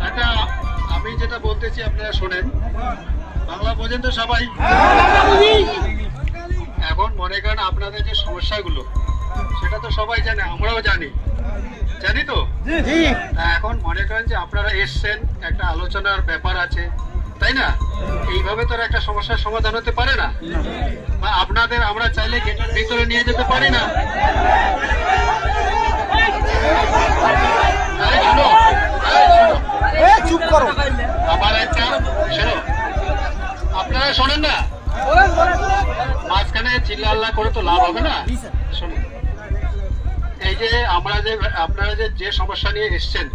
আচ্ছা, আমি যেটা বলতেছি আপনারা শোনেন। বাংলা বোঝেন তো সবাই? এখন মনে করেন আপনাদের যে সমস্যাগুলো সেটা তো সবাই জানে, আমরাও জানি তো। এখন মনে করেন যে আপনারা এসছেন, একটা আলোচনার ব্যাপার আছে, তাই না? এইভাবে তো একটা সমস্যার সমাধান হতে পারে না। বা আপনাদের আমরা চাইলে গেটের ভিতরে নিয়ে যেতে পারি না। চুপ করো। আবার একটা শোনো, আপনারা শোনেন না, মাঝখানে চিল্লা আল্লাহ করে তো লাভ হবে না। শোনেন, এই যে আপনারা যে সমস্যা নিয়ে এসছেন,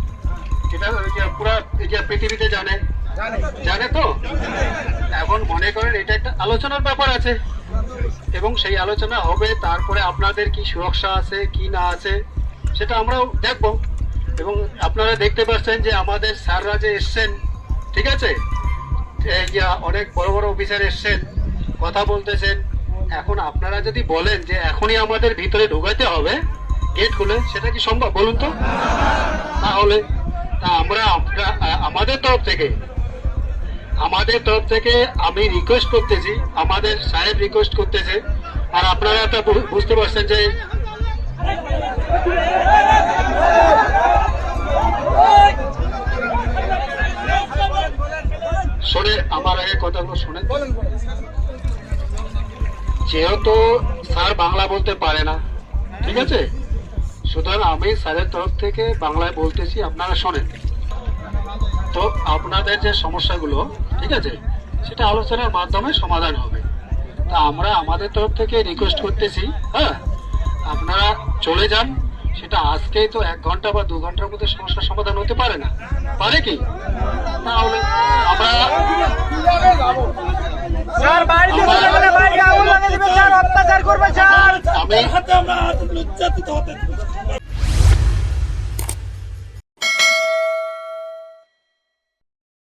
এটা পুরো পৃথিবীতে জানে তো। এখন মনে করেন এটা একটা আলোচনার ব্যাপার আছে এবং সেই আলোচনা হবে, তারপরে আপনাদের কি সুরক্ষা আছে কি না আছে সেটা আমরাও দেখবো। এবং আপনারা দেখতে পাচ্ছেন যে আমাদের স্যাররা যে এসছেন, ঠিক আছে, এই যে অনেক বড় বড় অফিসার এসছেন, কথা বলতেছেন। এখন আপনারা যদি বলেন যে এখনই আমাদের ভিতরে ঢোকাতে হবে গেট খুলে, সেটা কি সম্ভব বলুন তো? তাহলে আমাদের তরফ থেকে আমি রিকোয়েস্ট করতেছি, আমাদের সাহেব রিকোয়েস্ট করতেছে। আর আপনারা তো বুঝতে পারছেন যে শোনেন, আমার আগে কথাগুলো শোনেন। যেহেতু স্যার বাংলা বলতে পারে না, ঠিক আছে, সুতরাং আমি স্যারের তরফ থেকে বাংলায় বলতেছি, আপনারা শোনেন। তো আপনাদের যে সমস্যাগুলো, ঠিক আছে, সেটা আলোচনার মাধ্যমে সমাধান হবে। তা আমরা আমাদের তরফ থেকে রিকোয়েস্ট করতেছি, হ্যাঁ, আপনারা চলে যান। সেটা আজকেই তো 1 ঘন্টা বা 2 ঘন্টার মধ্যে সমস্যার সমাধান হতে পারে না, পারে কি? তাহলে আমি